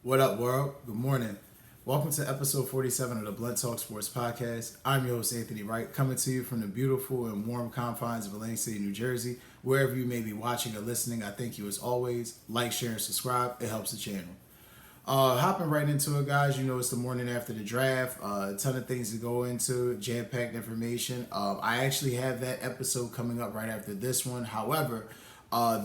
What up, world? Good morning. Welcome to episode 47 of the Blunt Talk Sports Podcast. I'm your host, Anthony Wright, coming to you from the beautiful and warm confines of Atlantic City, New Jersey. Wherever you may be watching or listening, I thank you as always. Like, share, and subscribe. It helps the channel. Hopping right into it, guys. You know it's the morning after the draft. A ton of things to go into, jam-packed information. I actually have that episode coming up right after this one. However,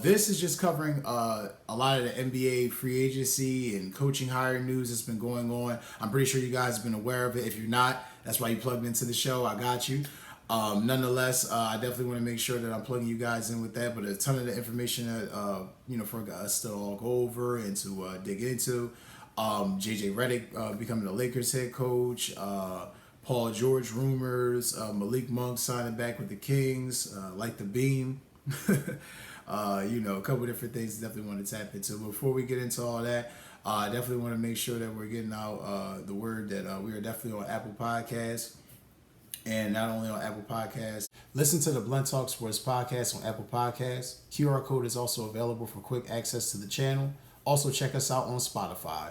this is just covering a lot of the NBA free agency and coaching hiring news that's been going on. I'm pretty sure you guys have been aware of it. If you're not, that's why you plugged into the show. I got you. Nonetheless, I definitely want to make sure that I'm plugging you guys in with that. But a ton of the information that for us to all go over and to dig into. JJ Reddick becoming the Lakers head coach. Paul George rumors. Malik Monk signing back with the Kings. Like the Beam. A couple different things definitely want to tap into. Before we get into all that, I definitely want to make sure that we're getting out the word that we are definitely on Apple Podcasts. And not only on Apple Podcasts, listen to the Blunt Talk Sports Podcast on Apple Podcasts. QR code is also available for quick access to the channel. Also, check us out on Spotify.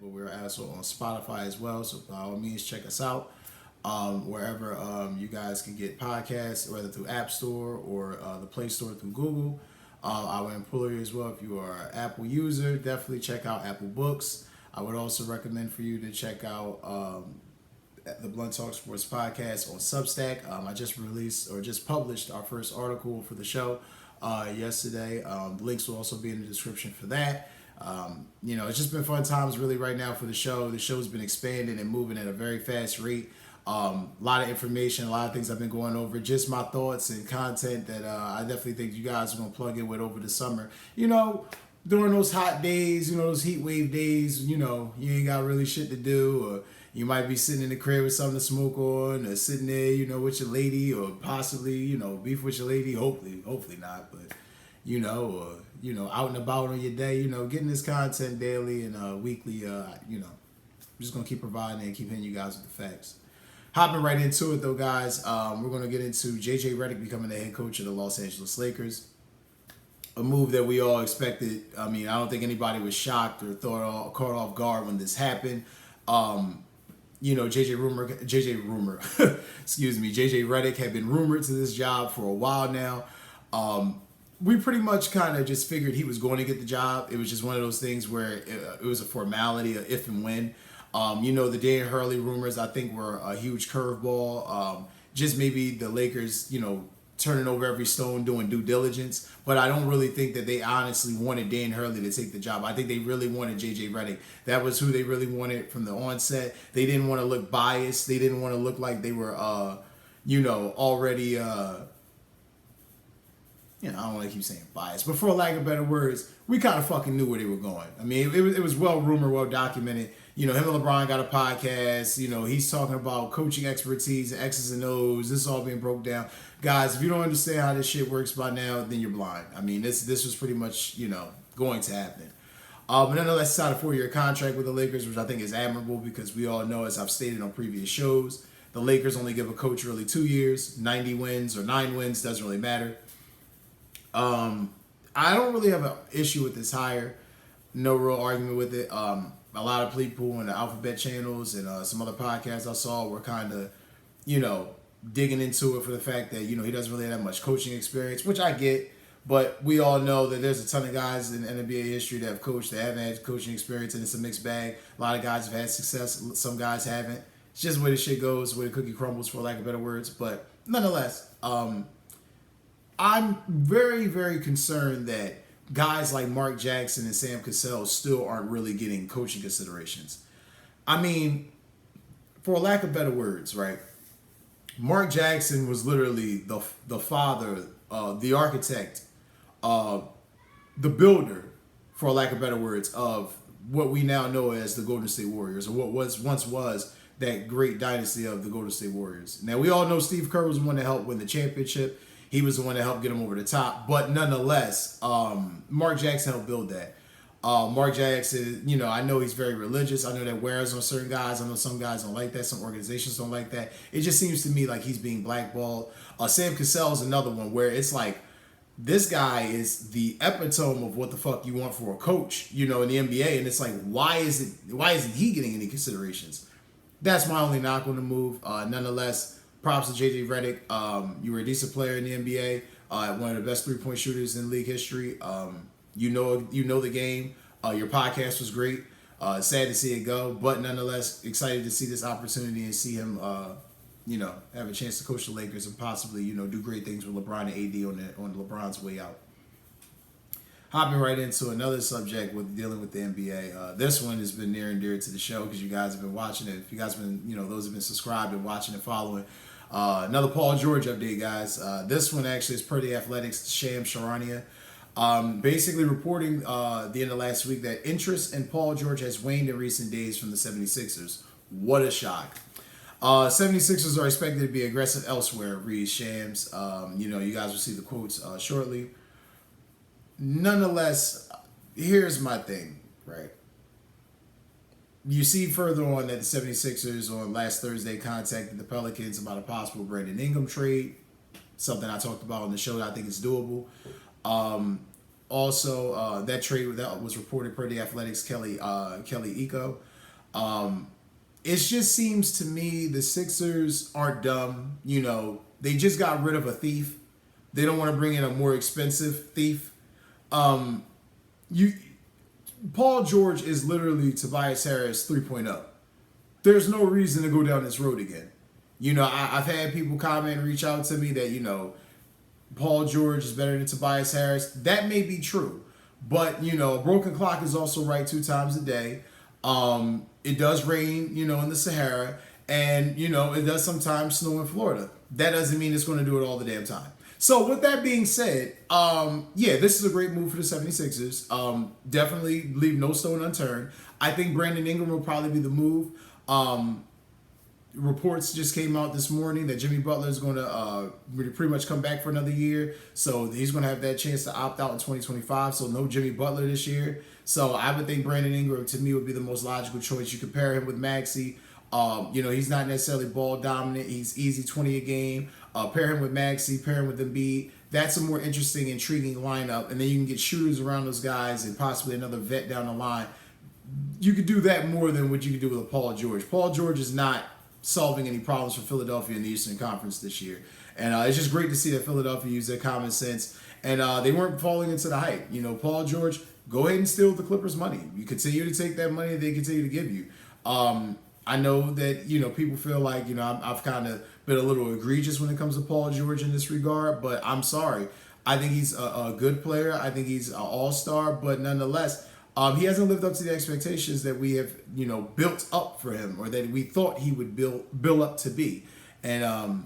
But we're also on Spotify as well, so by all means, check us out wherever you guys can get podcasts, whether through App Store or the Play Store through Google. I would implore you as well, if you are an Apple user, definitely check out Apple Books. I would also recommend for you to check out the Blunt Talk Sports Podcast on Substack. I just published our first article for the show yesterday. The links will also be in the description for that. It's just been fun times really right now for the show. The show's been expanding and moving at a very fast rate. A lot of information, a lot of things I've been going over, just my thoughts and content that I definitely think you guys are going to plug in with over the summer. During those hot days, those heat wave days, you ain't got really shit to do, or you might be sitting in the crib with something to smoke on, or sitting there, with your lady, or possibly, beef with your lady. Hopefully not, but, out and about on your day, getting this content daily and weekly, I'm just going to keep providing and keep hitting you guys with the facts. Hopping right into it, though, guys, we're going to get into JJ Reddick becoming the head coach of the Los Angeles Lakers. A move that we all expected. I mean, I don't think anybody was shocked or caught off guard when this happened. JJ Reddick had been rumored to this job for a while now. We pretty much kind of just figured he was going to get the job. It was just one of those things where it was a formality, of if and when. The Dan Hurley rumors, I think, were a huge curveball. Just maybe the Lakers, turning over every stone, doing due diligence. But I don't really think that they honestly wanted Dan Hurley to take the job. I think they really wanted JJ Reddick. That was who they really wanted from the onset. They didn't want to look biased. They didn't want to look like they were, already... I don't want to keep saying biased, but for lack of better words, we kind of fucking knew where they were going. I mean, it was well rumored, well documented. Him and LeBron got a podcast. He's talking about coaching expertise, X's and O's. This is all being broke down. Guys, if you don't understand how this shit works by now, then you're blind. I mean, this was pretty much, going to happen. But nonetheless, he signed a 4-year contract with the Lakers, which I think is admirable because we all know, as I've stated on previous shows, the Lakers only give a coach really 2 years, 90 wins or 9 wins, doesn't really matter. I don't really have an issue with this hire. No real argument with it. A lot of people in the Alphabet channels and some other podcasts I saw were kind of, digging into it for the fact that, he doesn't really have much coaching experience, which I get. But we all know that there's a ton of guys in NBA history that have coached that haven't had coaching experience, and it's a mixed bag. A lot of guys have had success. Some guys haven't. It's just the way the shit goes, where the cookie crumbles, for lack of better words. But nonetheless, I'm very, very concerned that guys like Mark Jackson and Sam Cassell still aren't really getting coaching considerations. I mean, for lack of better words, right? Mark Jackson was literally the father, the architect, the builder, for lack of better words, of what we now know as the Golden State Warriors, or what once was that great dynasty of the Golden State Warriors. Now, we all know Steve Kerr was the one that helped win the championship. He was the one that helped get him over the top. But nonetheless, Mark Jackson helped build that. Mark Jackson, I know he's very religious. I know that wears on certain guys. I know some guys don't like that. Some organizations don't like that. It just seems to me like he's being blackballed. Sam Cassell is another one where it's like, this guy is the epitome of what the fuck you want for a coach, in the NBA. And it's like, why isn't he getting any considerations? That's my only knock on the move. Nonetheless, props to JJ Reddick. You were a decent player in the NBA. One of the best 3-point shooters in league history. You know the game. Your podcast was great. Sad to see it go, but nonetheless, excited to see this opportunity and see him, have a chance to coach the Lakers and possibly, do great things with LeBron and AD on LeBron's way out. Hopping right into another subject with dealing with the NBA. This one has been near and dear to the show because you guys have been watching it. If you guys have been, those have been subscribed and watching and following. Another Paul George update, guys. This one actually is per the Athletics' Shams Charania. Basically reporting the end of last week that interest in Paul George has waned in recent days from the 76ers. What a shock. 76ers are expected to be aggressive elsewhere, reads Shams. You guys will see the quotes shortly. Nonetheless, here's my thing, right? You see further on that the 76ers on last Thursday contacted the Pelicans about a possible Brandon Ingram trade. Something I talked about on the show that I think is doable. Also, that trade that was reported per the Athletics' Kelly Eco. It just seems to me the Sixers aren't dumb. They just got rid of a thief. They don't want to bring in a more expensive thief. Paul George is literally Tobias Harris 3.0. There's no reason to go down this road again. I've had people comment and reach out to me that, Paul George is better than Tobias Harris. That may be true. But, a broken clock is also right 2 times a day. It does rain, in the Sahara. And, it does sometimes snow in Florida. That doesn't mean it's going to do it all the damn time. So with that being said, this is a great move for the 76ers. Definitely leave no stone unturned. I think Brandon Ingram will probably be the move. Reports just came out this morning that Jimmy Butler is going to pretty much come back for another year. So he's going to have that chance to opt out in 2025. So no Jimmy Butler this year. So I would think Brandon Ingram, to me, would be the most logical choice. You compare him with Maxey. He's not necessarily ball dominant. He's easy 20 a game. Pair him with Maxey, pair him with Embiid. That's a more interesting, intriguing lineup. And then you can get shooters around those guys and possibly another vet down the line. You could do that more than what you could do with a Paul George. Paul George is not solving any problems for Philadelphia in the Eastern Conference this year. And it's just great to see that Philadelphia used their common sense. And they weren't falling into the hype. Paul George, go ahead and steal the Clippers' money. You continue to take that money they continue to give you. I know that, people feel like, I've kind of been a little egregious when it comes to Paul George in this regard, but I'm sorry. I think he's a good player. I think he's an all-star, but nonetheless, he hasn't lived up to the expectations that we have, built up for him or that we thought he would build up to be. And,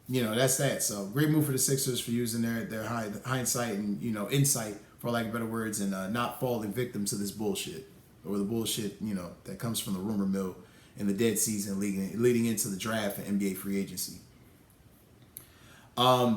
that's that. So great move for the Sixers for using their hindsight and, insight, for lack of better words, and not falling victim to this bullshit. Or the bullshit, that comes from the rumor mill in the dead season leading into the draft and NBA free agency.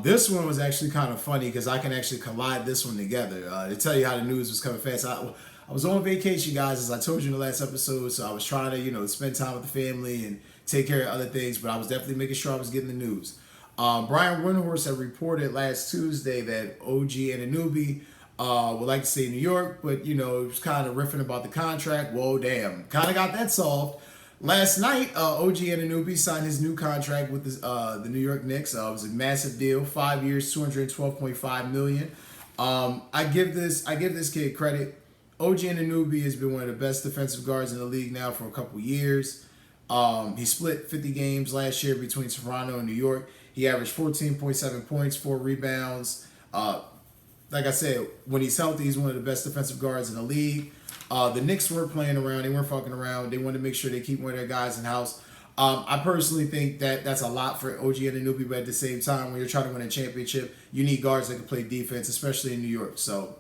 This one was actually kind of funny because I can actually collide this one together to tell you how the news was coming fast. I was on vacation, guys, as I told you in the last episode, so I was trying to, spend time with the family and take care of other things, but I was definitely making sure I was getting the news. Brian Windhorst had reported last Tuesday that OG Anunoby would like to stay in New York, but, it was kind of riffing about the contract. Whoa, damn. Kind of got that solved. Last night, OG Anunoby signed his new contract with the New York Knicks. It was a massive deal, 5 years, $212.5 million. I give this kid credit. OG Anunoby has been one of the best defensive guards in the league now for a couple years. He split 50 games last year between Toronto and New York. He averaged 14.7 points, 4 rebounds. Like I said, when he's healthy, he's one of the best defensive guards in the league. The Knicks weren't playing around. They weren't fucking around. They wanted to make sure they keep one of their guys in house. I personally think that that's a lot for OG Anunoby, but at the same time, when you're trying to win a championship, you need guards that can play defense, especially in New York. So,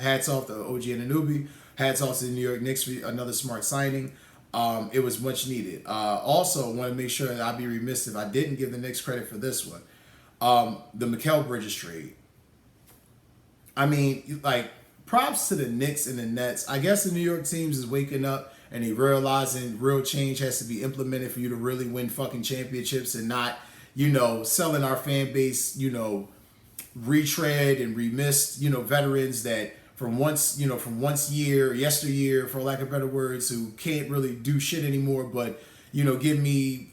hats off to OG Anunoby. Hats off to the New York Knicks for another smart signing. It was much needed. Also, want to make sure that I'd be remiss if I didn't give the Knicks credit for this one. The Mikal Bridges trade. I mean, like, props to the Knicks and the Nets. I guess the New York teams is waking up and they realizing real change has to be implemented for you to really win fucking championships and not, selling our fan base, retread and remissed, veterans that from yesteryear, for lack of better words, who can't really do shit anymore, but, give me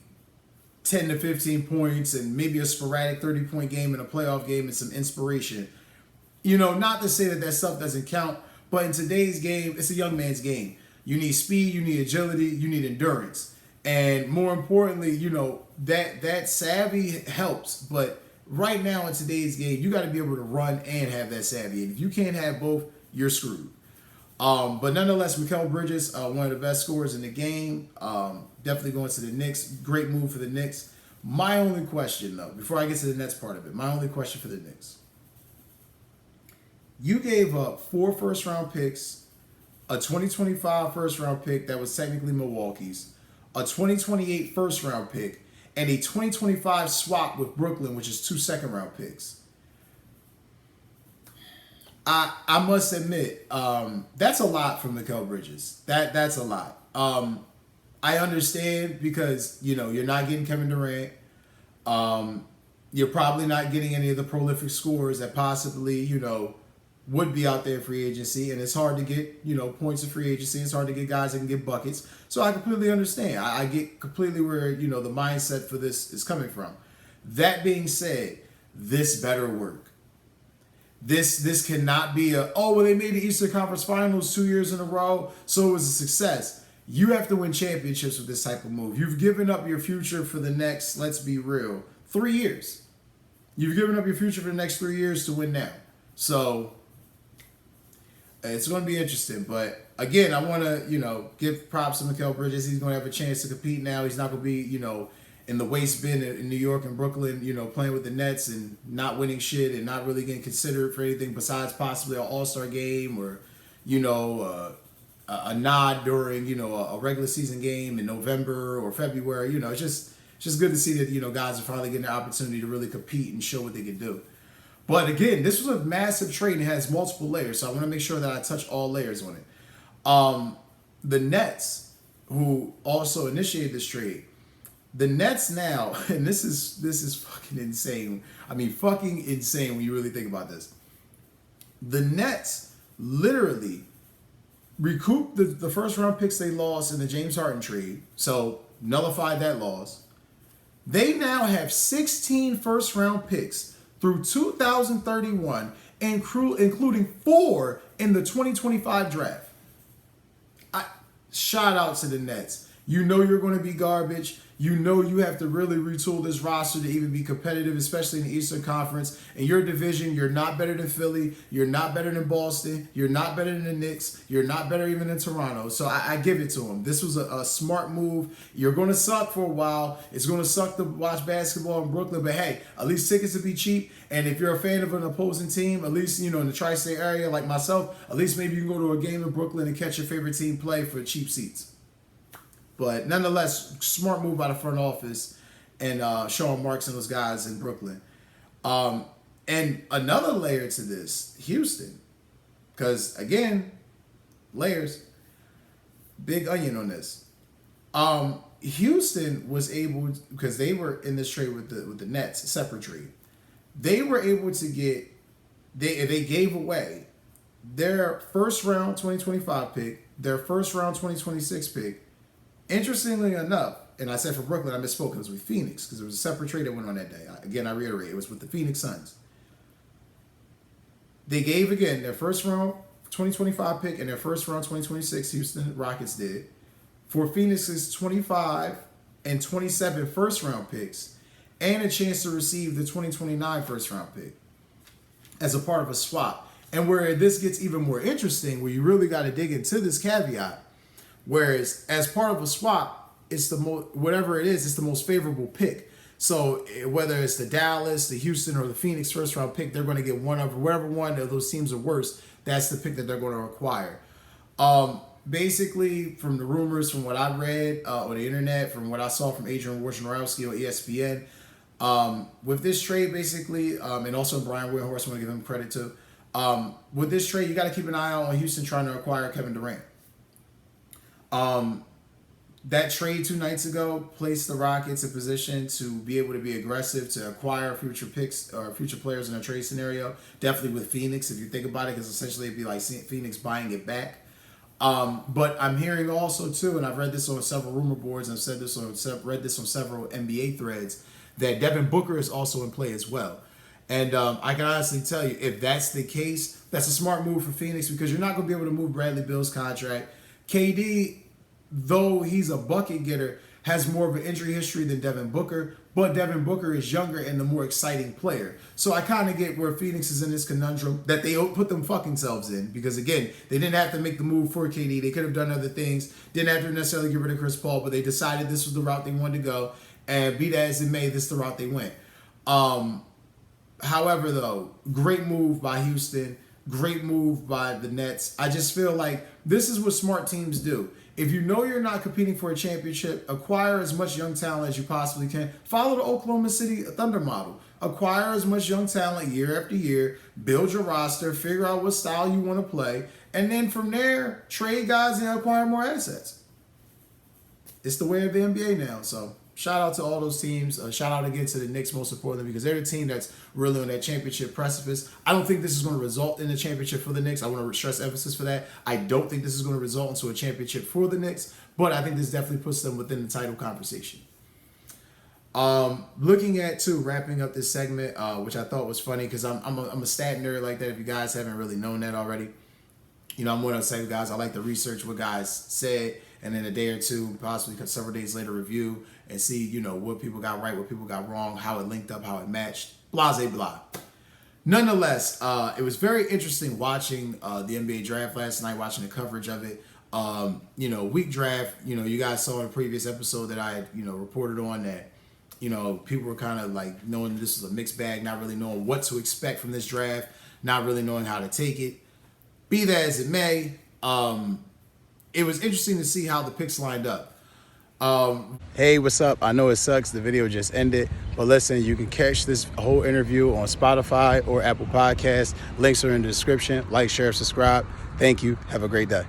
10 to 15 points and maybe a sporadic 30-point game in a playoff game and some inspiration. Not to say that stuff doesn't count, but in today's game, it's a young man's game. You need speed, you need agility, you need endurance. And more importantly, that savvy helps. But right now in today's game, you got to be able to run and have that savvy. And if you can't have both, you're screwed. But nonetheless, Mikal Bridges, one of the best scorers in the game. Definitely going to the Knicks. Great move for the Knicks. My only question, though, before I get to the Nets part of it, my only question for the Knicks. You gave up 4 first-round picks, a 2025 first-round pick that was technically Milwaukee's, a 2028 first-round pick, and a 2025 swap with Brooklyn, which is 2 second-round picks. I must admit, that's a lot from Mikal Bridges. That's a lot. I understand because, you're not getting Kevin Durant. You're probably not getting any of the prolific scorers that possibly, would be out there in free agency. And it's hard to get, points in free agency. It's hard to get guys that can get buckets. So I completely understand. I get completely where, the mindset for this is coming from. That being said, this better work. This cannot be they made the Eastern Conference Finals 2 years in a row, so it was a success. You have to win championships with this type of move. You've given up your future for the next, let's be real, 3 years. You've given up your future for the next 3 years to win now. So it's going to be interesting. But again, I want to, give props to Mikal Bridges. He's going to have a chance to compete now. He's not going to be, in the waste bin in New York and Brooklyn, playing with the Nets and not winning shit and not really getting considered for anything besides possibly an All-Star game or, a nod during, a regular season game in November or February. It's just good to see that, guys are finally getting the opportunity to really compete and show what they can do. But again, this was a massive trade and it has multiple layers, so I want to make sure that I touch all layers on it. The Nets, who also initiated this trade, the Nets now, and this is fucking insane. I mean, fucking insane when you really think about this. The Nets literally recouped the first round picks they lost in the James Harden trade, so nullified that loss. They now have 16 first round picks through 2031, including 4 in the 2025 draft. Shout out to the Nets. You know you're going to be garbage. You know you have to really retool this roster to even be competitive, especially in the Eastern Conference. In your division, you're not better than Philly. You're not better than Boston. You're not better than the Knicks. You're not better even than Toronto. So I give it to them. This was a smart move. You're going to suck for a while. It's going to suck to watch basketball in Brooklyn. But hey, at least tickets will be cheap. And if you're a fan of an opposing team, at least, in the tri-state area like myself, at least maybe you can go to a game in Brooklyn and catch your favorite team play for cheap seats. But nonetheless, smart move by the front office and Sean Marks and those guys in Brooklyn. And another layer to this, Houston. Because, again, layers. Big onion on this. Houston was able, because they were in this trade with the Nets, a separate trade. They were able to get, they gave away their first round 2025 pick, their first round 2026 pick. Interestingly enough, and I said for Brooklyn, I misspoke. It was with Phoenix because it was a separate trade that went on that day. Again, I reiterate, it was with the Phoenix Suns. They gave, again, their first round 2025 pick and their first round 2026, Houston Rockets did, for Phoenix's 25 and 27 first round picks and a chance to receive the 2029 first round pick as a part of a swap. And where this gets even more interesting, where you really got to dig into this caveat, whereas as part of a swap, it's the whatever it is, it's the most favorable pick. So whether it's the Dallas, the Houston, or the Phoenix first round pick, they're going to get one of wherever one of those teams are worse. That's the pick that they're going to acquire. Basically, from the rumors, from what I read on the internet, from what I saw from Adrian Wojnarowski on ESPN, with this trade, basically, and also Brian Windhorst, I want to give him credit to. With this trade, you got to keep an eye out on Houston trying to acquire Kevin Durant. That trade 2 nights ago placed the Rockets in position to be able to be aggressive to acquire future picks or future players in a trade scenario. Definitely with Phoenix, if you think about it, because essentially it'd be like Phoenix buying it back. But I'm hearing also too, and I've read this on several rumor boards, and I've read this on several NBA threads, that Devin Booker is also in play as well. And I can honestly tell you, if that's the case, that's a smart move for Phoenix, because you're not going to be able to move Bradley Beal's contract. KD, though he's a bucket getter, has more of an injury history than Devin Booker, but Devin Booker is younger and the more exciting player. So I kind of get where Phoenix is in this conundrum that they put them fucking selves in, because again, they didn't have to make the move for KD. They could have done other things, didn't have to necessarily get rid of Chris Paul, but they decided this was the route they wanted to go, and be that as it may, this is the route they went. However, though, great move by Houston, great move by the Nets. I just feel like this is what smart teams do. If you know you're not competing for a championship, acquire as much young talent as you possibly can. Follow the Oklahoma City Thunder model. Acquire as much young talent year after year, build your roster, figure out what style you want to play, and then from there, trade guys and acquire more assets. It's the way of the NBA now, so shout out to all those teams. Shout out again to the Knicks, most importantly, because they're the team that's really on that championship precipice. I don't think this is going to result in a championship for the Knicks. I want to stress emphasis for that. I don't think this is going to result into a championship for the Knicks, but I think this definitely puts them within the title conversation. Looking at, too, wrapping up this segment, which I thought was funny, because I'm a stat nerd like that, if you guys haven't really known that already. You know, I'm one of the same guys. I like to research what guys said, and then a day or two, possibly several days later, review and see, you know, what people got right, what people got wrong, how it linked up, how it matched, blah, blah, blah. Nonetheless, it was very interesting watching the NBA draft last night, watching the coverage of it. You know, week draft, you know, you guys saw in a previous episode that I had, you know, reported on that, you know, people were kind of like knowing this was a mixed bag, not really knowing what to expect from this draft, not really knowing how to take it. Be that as it may, it was interesting to see how the picks lined up. Hey, what's up? I know it sucks. The video just ended. But listen, you can catch this whole interview on Spotify or Apple Podcasts. Links are in the description. Like, share, subscribe. Thank you. Have a great day.